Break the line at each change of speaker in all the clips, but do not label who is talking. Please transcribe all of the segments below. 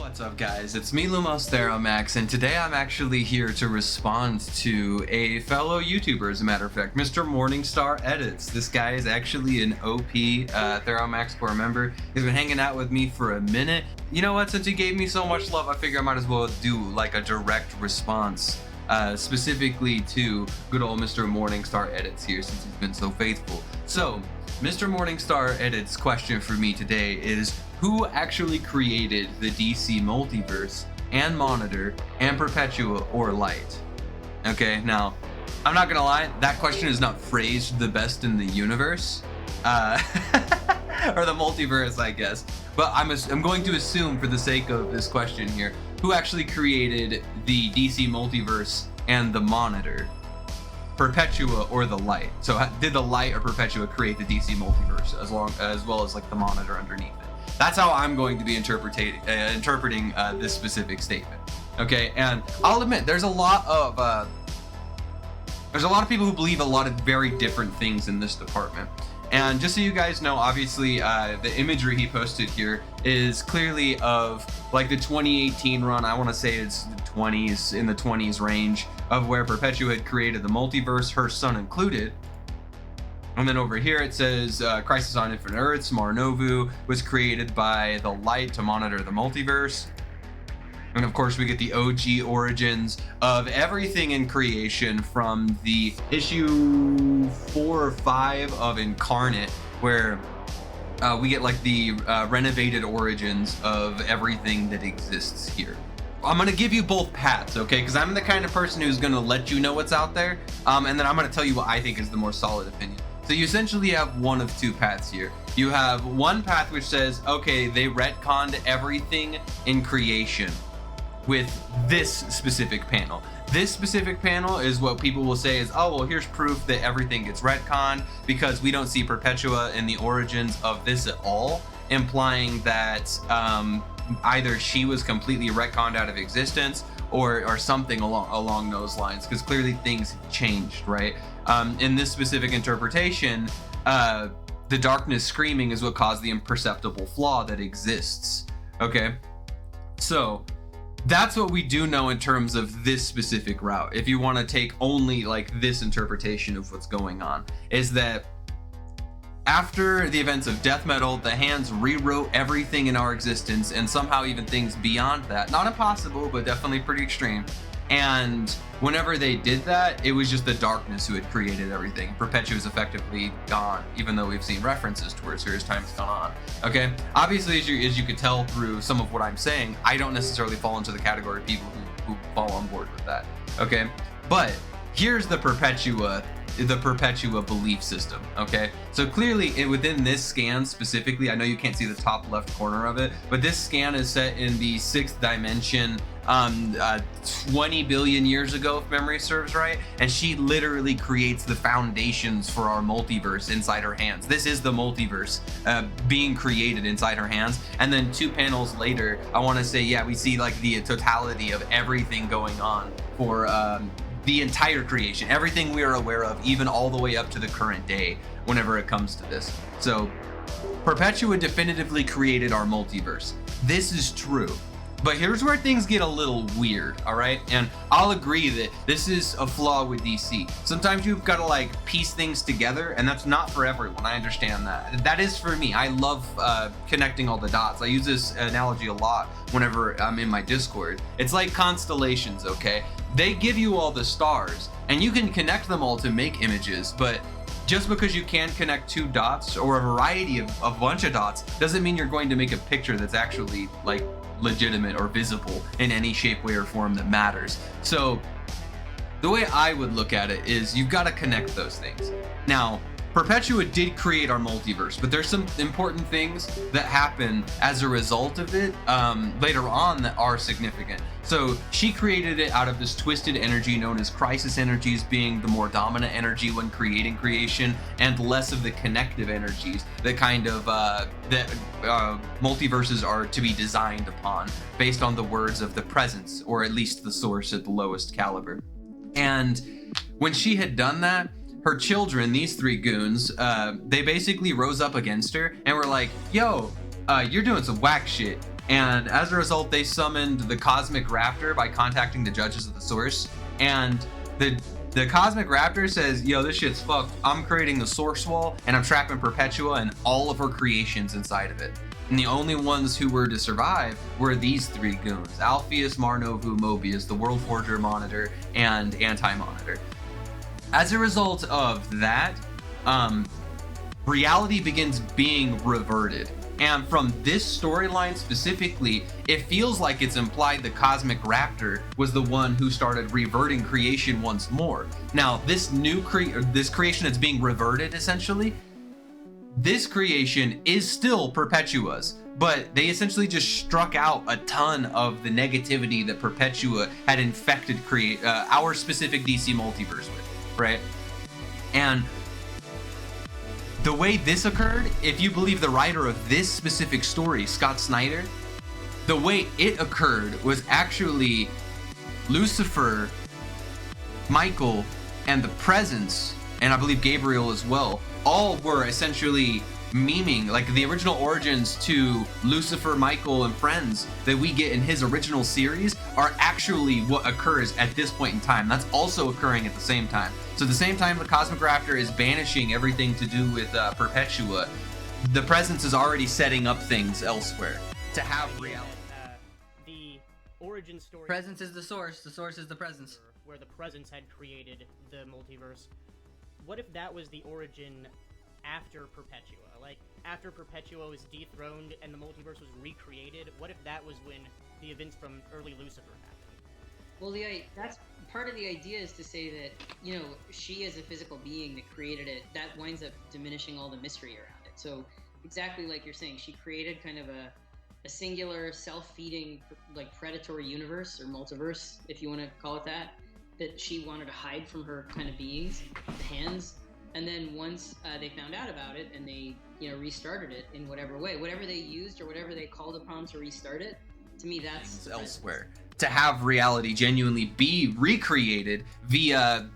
What's up, guys? It's me, Lumos Theromax, and today I'm actually here to respond to a fellow YouTuber, as a matter of fact, Mr. Morningstar editz. This guy is actually an OP Theromax Corps member. He's been hanging out with me for a minute. You know what? Since he gave me so much love, I figure I might as well do like a direct response, specifically to good old Mr. Morningstar editz here, since he's been so faithful. So, Mr. Morningstar edit's question for me today is, who actually created the DC Multiverse and Monitor and Perpetua or Light? Okay, now, I'm not gonna lie, that question is not phrased the best in the universe. Or the multiverse, I guess. But I'm going to assume, for the sake of this question here, who actually created the DC Multiverse and the Monitor? Perpetua or the Light? So did the Light or Perpetua create the DC Multiverse as well as like the Monitor underneath it? That's how I'm going to be interpreting this specific statement. Okay, and I'll admit there's a lot of people who believe a lot of very different things in this department. And just so you guys know, obviously the imagery he posted here is clearly of like the 2018 run. I want to say it's the 20s, in the 20s range, of where Perpetua had created the multiverse, her son included. And then over here it says Crisis on Infinite Earths, Marnovu was created by the Light to monitor the multiverse. And of course we get the OG origins of everything in creation from the issue 4 or 5 of Incarnate, where we get like the renovated origins of everything that exists here. I'm gonna give you both paths, okay? Because I'm the kind of person who's gonna let you know what's out there, and then I'm gonna tell you what I think is the more solid opinion. So you essentially have one of two paths here. You have one path which says, okay, they retconned everything in creation with this specific panel. This specific panel is what people will say is, oh, well, here's proof that everything gets retconned because we don't see Perpetua in the origins of this at all, implying that either she was completely retconned out of existence or something along those lines, because clearly things have changed, right? In this specific interpretation, the darkness screaming is what caused the imperceptible flaw that exists, okay? So that's what we do know in terms of this specific route. If you want to take only like this interpretation of what's going on, is that after the events of death metal, the hands rewrote everything in our existence, and somehow even things beyond that. Not impossible, but definitely pretty extreme. And whenever they did that, it was just the darkness who had created everything. Perpetua is effectively gone, even though we've seen references to her as time has gone on. Okay, obviously, as you could tell through some of what I'm saying, I don't necessarily fall into the category of people who fall on board with that. Okay, but here's the Perpetua belief system. Okay, so clearly within this scan specifically, I know you can't see the top left corner of it, but this scan is set in the 6th dimension, 20 billion years ago, if memory serves right, and she literally creates the foundations for our multiverse inside her hands. This is the multiverse being created inside her hands. And then 2 panels later, I want to say, yeah, we see like the totality of everything going on for the entire creation, everything we are aware of, even all the way up to the current day whenever it comes to this. So Perpetua definitively created our multiverse. This is true. But here's where things get a little weird, all right? And I'll agree that this is a flaw with DC. Sometimes you've got to like piece things together, and that's not for everyone. I understand that. That is for me. I love connecting all the dots. I use this analogy a lot whenever I'm in my Discord. It's like constellations, okay? They give you all the stars, and you can connect them all to make images, but just because you can connect 2 dots or a variety of a bunch of dots doesn't mean you're going to make a picture that's actually like legitimate or visible in any shape, way, or form that matters. So the way I would look at it is you've got to connect those things. Now, Perpetua did create our multiverse, but there's some important things that happen as a result of it later on that are significant. So she created it out of this twisted energy known as crisis energies, being the more dominant energy when creating creation, and less of the connective energies that kind of multiverses are to be designed upon based on the words of the presence, or at least the source at the lowest caliber. And when she had done that, her children, these 3 goons, they basically rose up against her and were like, yo, you're doing some whack shit. And as a result, they summoned the Cosmic Raptor by contacting the judges of the source. And the Cosmic Raptor says, yo, this shit's fucked. I'm creating the source wall and I'm trapping Perpetua and all of her creations inside of it. And the only ones who were to survive were these three goons: Alpheus, Marnovu, Mobius, the World Forger Monitor, and Anti-Monitor. As a result of that, reality begins being reverted. And from this storyline specifically, it feels like it's implied the Cosmic Raptor was the one who started reverting creation once more. Now, this creation that's being reverted, essentially, this creation is still Perpetua's, but they essentially just struck out a ton of the negativity that Perpetua had infected our specific DC multiverse with, right? And the way this occurred, if you believe the writer of this specific story, Scott Snyder, the way it occurred was actually Lucifer, Michael, and the Presence, and I believe Gabriel as well, all were essentially memeing, like the original origins to Lucifer, Michael, and friends that we get in his original series are actually what occurs at this point in time. That's also occurring at the same time. So at the same time the Cosmic Raptor is banishing everything to do with Perpetua, the Presence is already setting up things elsewhere to have reality.
The origin story.
Presence is the source is the Presence.
Where the Presence had created the multiverse. What if that was the origin after Perpetua? Like, after Perpetua was dethroned and the multiverse was recreated, what if that was when the events from early Lucifer happened?
Well, that's part of the idea, is to say that, you know, she as a physical being that created it, that winds up diminishing all the mystery around it. So exactly like you're saying, she created kind of a singular, self-feeding, like, predatory universe, or multiverse, if you want to call it that she wanted to hide from her kind of beings, hands. And then once they found out about it and they, you know, restarted it in whatever way, whatever they used or whatever they called upon to restart it, to me that's
elsewhere. To have reality genuinely be recreated via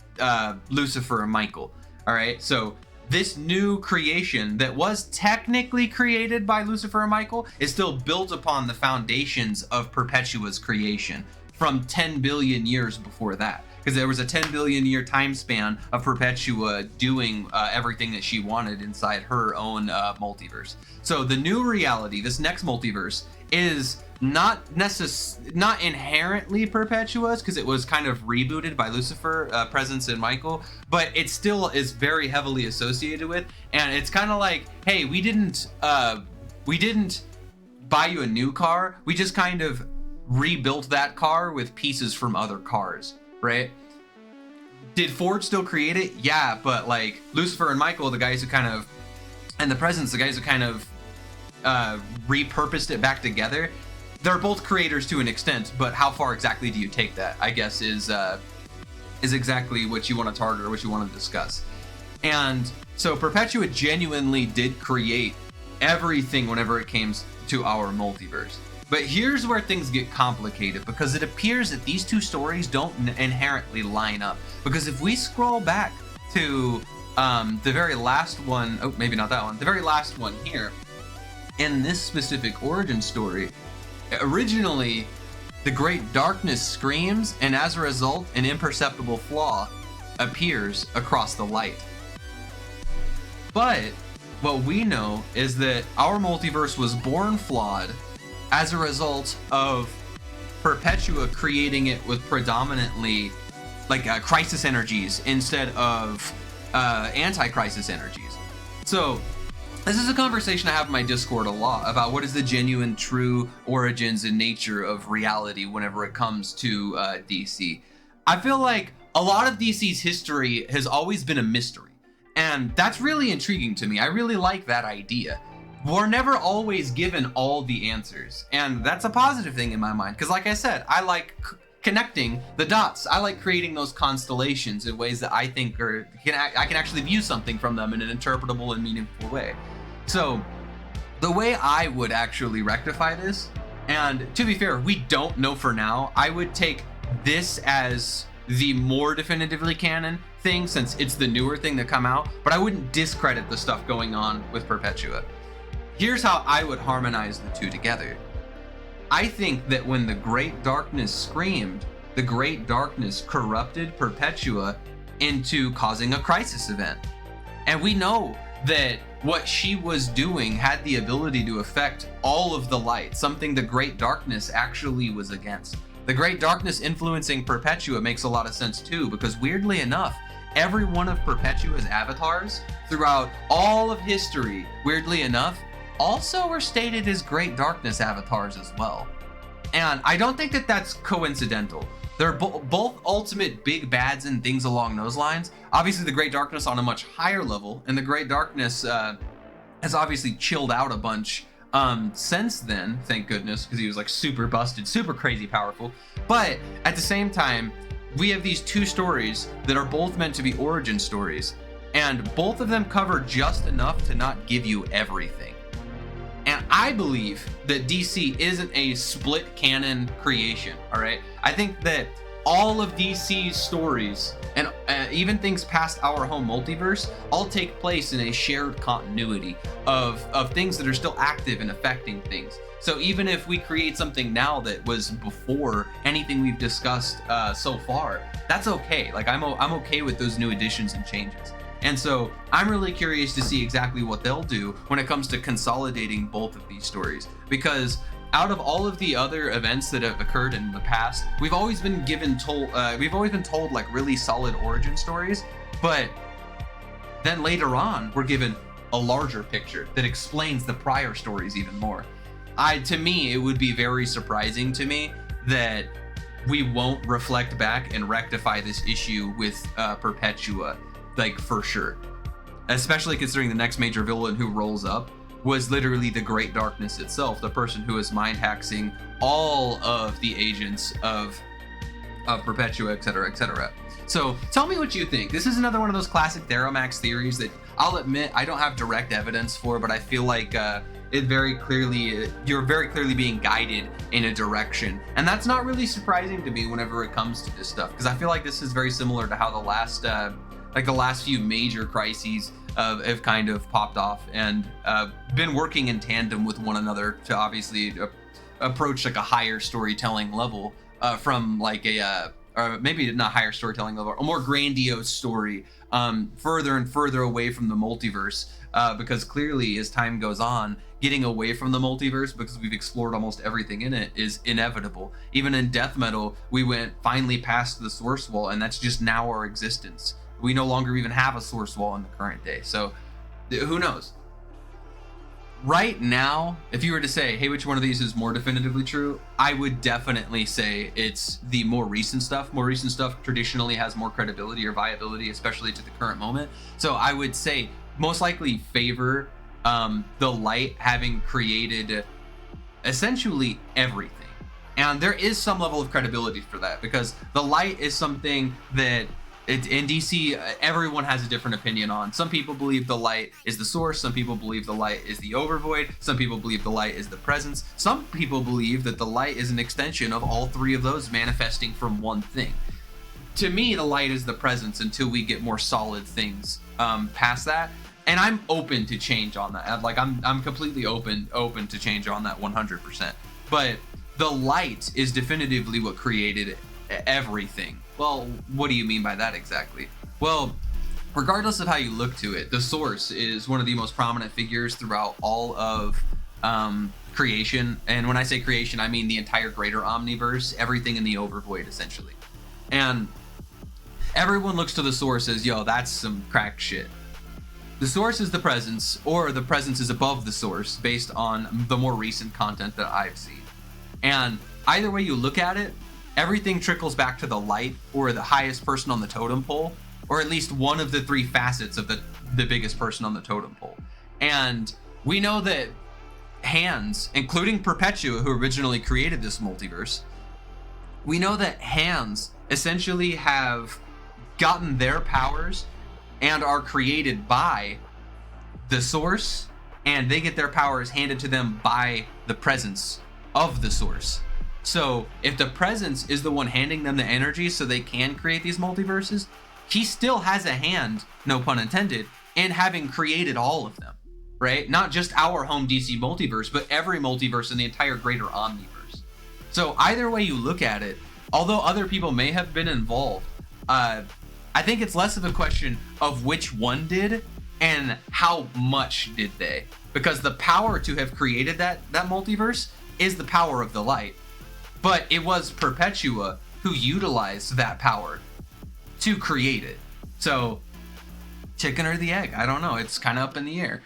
Lucifer and Michael. All right, so this new creation that was technically created by Lucifer and Michael is still built upon the foundations of Perpetua's creation from 10 billion years before that. Because there was a 10 billion year time span of Perpetua doing everything that she wanted inside her own multiverse. So the new reality, this next multiverse, is not inherently Perpetua's, because it was kind of rebooted by Lucifer, Presence, and Michael, but it still is very heavily associated with. And it's kind of like, hey, we didn't buy you a new car, we just kind of rebuilt that car with pieces from other cars. Right? Did Ford still create it? Yeah, but like Lucifer and Michael, the guys who kind of, and the Presence, the guys who kind of repurposed it back together, they're both creators to an extent, but how far exactly do you take that, I guess, is exactly what you want to target or what you want to discuss. And so Perpetua genuinely did create everything whenever it came to our multiverse. But here's where things get complicated, because it appears that these two stories don't inherently line up. Because if we scroll back to the very last one, oh, maybe not that one, the very last one here, in this specific origin story, originally the great darkness screams, and as a result, an imperceptible flaw appears across the light. But what we know is that our multiverse was born flawed as a result of Perpetua creating it with predominantly like crisis energies instead of anti-crisis energies. So this is a conversation I have in my Discord a lot about what is the genuine, true origins and nature of reality whenever it comes to DC. I feel like a lot of DC's history has always been a mystery, and that's really intriguing to me. I really like that idea. We're never always given all the answers, and that's a positive thing in my mind, because like I said, I like connecting the dots. I like creating those constellations in ways that I think I can actually view something from them in an interpretable and meaningful way. So the way I would actually rectify this, and to be fair, we don't know for now, I would take this as the more definitively canon thing, since it's the newer thing to come out, but I wouldn't discredit the stuff going on with Perpetua. Here's how I would harmonize the two together. I think that when the Great Darkness screamed, the Great Darkness corrupted Perpetua into causing a crisis event. And we know that what she was doing had the ability to affect all of the light, something the Great Darkness actually was against. The Great Darkness influencing Perpetua makes a lot of sense too, because weirdly enough, every one of Perpetua's avatars throughout all of history, weirdly enough, also were stated as Great Darkness avatars as well. And I don't think that that's coincidental. They're both ultimate big bads and things along those lines. Obviously, the Great Darkness on a much higher level, and the Great Darkness has obviously chilled out a bunch since then, thank goodness, because he was like super busted, super crazy powerful. But at the same time, we have these two stories that are both meant to be origin stories, and both of them cover just enough to not give you everything. And I believe that DC isn't a split canon creation, all right? I think that all of DC's stories, and even things past our home multiverse, all take place in a shared continuity of things that are still active and affecting things. So even if we create something now that was before anything we've discussed so far, that's okay. Like I'm okay with those new additions and changes. And so I'm really curious to see exactly what they'll do when it comes to consolidating both of these stories, because out of all of the other events that have occurred in the past, we've always been told like really solid origin stories, but then later on we're given a larger picture that explains the prior stories even more. To me, it would be very surprising to me that we won't reflect back and rectify this issue with Perpetua, like for sure. Especially considering the next major villain who rolls up was literally the Great Darkness itself, the person who is mind hacking all of the agents of Perpetua, etc., etc. So tell me what you think. This is another one of those classic Theromax theories that I'll admit I don't have direct evidence for, but I feel like you're very clearly being guided in a direction, and that's not really surprising to me whenever it comes to this stuff, because I feel like this is very similar to how the last few major crises have kind of popped off and been working in tandem with one another to obviously approach like a higher storytelling level from like or maybe not higher storytelling level, a more grandiose story, further and further away from the multiverse, because clearly as time goes on, getting away from the multiverse, because we've explored almost everything in it, is inevitable. Even in death metal, we went finally past the source wall, and that's just now our existence. We no longer even have a source wall in the current day, so who knows? Right now, if you were to say, hey, which one of these is more definitively true, I would definitely say it's the more recent stuff. More recent stuff traditionally has more credibility or viability, especially to the current moment. So I would say most likely favor the light having created essentially everything. And there is some level of credibility for that, because the light is something that in DC, everyone has a different opinion on. Some people believe the light is the source. Some people believe the light is the overvoid. Some people believe the light is the presence. Some people believe that the light is an extension of all three of those manifesting from one thing. To me, the light is the presence until we get more solid things past that. And I'm open to change on that. Like I'm completely open to change on that 100%. But the light is definitively what created everything. Well, what do you mean by that exactly? Well, regardless of how you look to it, the source is one of the most prominent figures throughout all of creation. And when I say creation, I mean the entire greater omniverse, everything in the overvoid essentially. And everyone looks to the source as, yo, that's some cracked shit. The source is the presence, or the presence is above the source based on the more recent content that I've seen. And either way you look at it, everything trickles back to the light, or the highest person on the totem pole, or at least one of the three facets of the biggest person on the totem pole. And we know that hands, including Perpetua, who originally created this multiverse, we know that hands essentially have gotten their powers and are created by the source, and they get their powers handed to them by the presence of the source. So if the presence is the one handing them the energy so they can create these multiverses, he still has a hand, no pun intended, in having created all of them, right? Not just our home DC multiverse, but every multiverse in the entire greater omniverse. So either way you look at it, although other people may have been involved, I think it's less of a question of which one did and how much did they. Because the power to have created that multiverse is the power of the light. But it was Perpetua who utilized that power to create it. So, chicken or the egg, I don't know. It's kind of up in the air.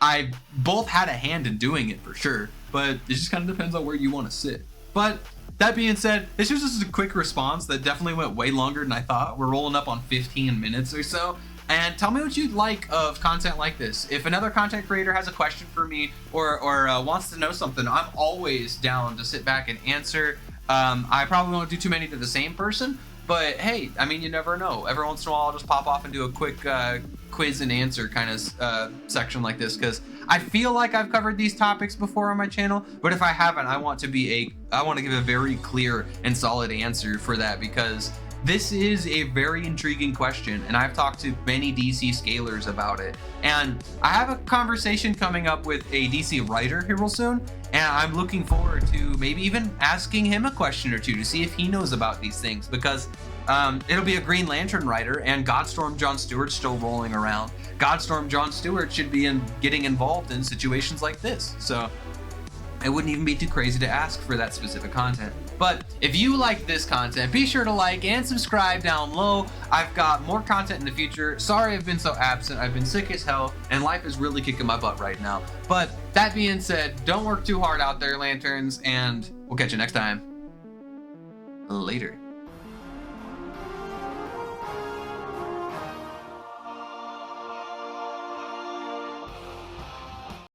I both had a hand in doing it for sure, but it just kind of depends on where you want to sit. But that being said, this was just a quick response that definitely went way longer than I thought. We're rolling up on 15 minutes or so. And tell me what you'd like of content like this. If another content creator has a question for me or wants to know something, I'm always down to sit back and answer. I probably won't do too many to the same person, but hey, I mean, you never know. Every once in a while, I'll just pop off and do a quick quiz and answer kind of section like this, because I feel like I've covered these topics before on my channel, but if I haven't, I want to give a very clear and solid answer for that, because this is a very intriguing question, and I've talked to many DC scalers about it. And I have a conversation coming up with a DC writer here real soon, and I'm looking forward to maybe even asking him a question or two to see if he knows about these things, because it'll be a Green Lantern writer, and Godstorm John Stewart's still rolling around. Godstorm John Stewart should be getting involved in situations like this, so it wouldn't even be too crazy to ask for that specific content. But if you like this content, be sure to like and subscribe down low. I've got more content in the future. Sorry I've been so absent. I've been sick as hell, and life is really kicking my butt right now. But that being said, don't work too hard out there, Lanterns, and we'll catch you next time. Later.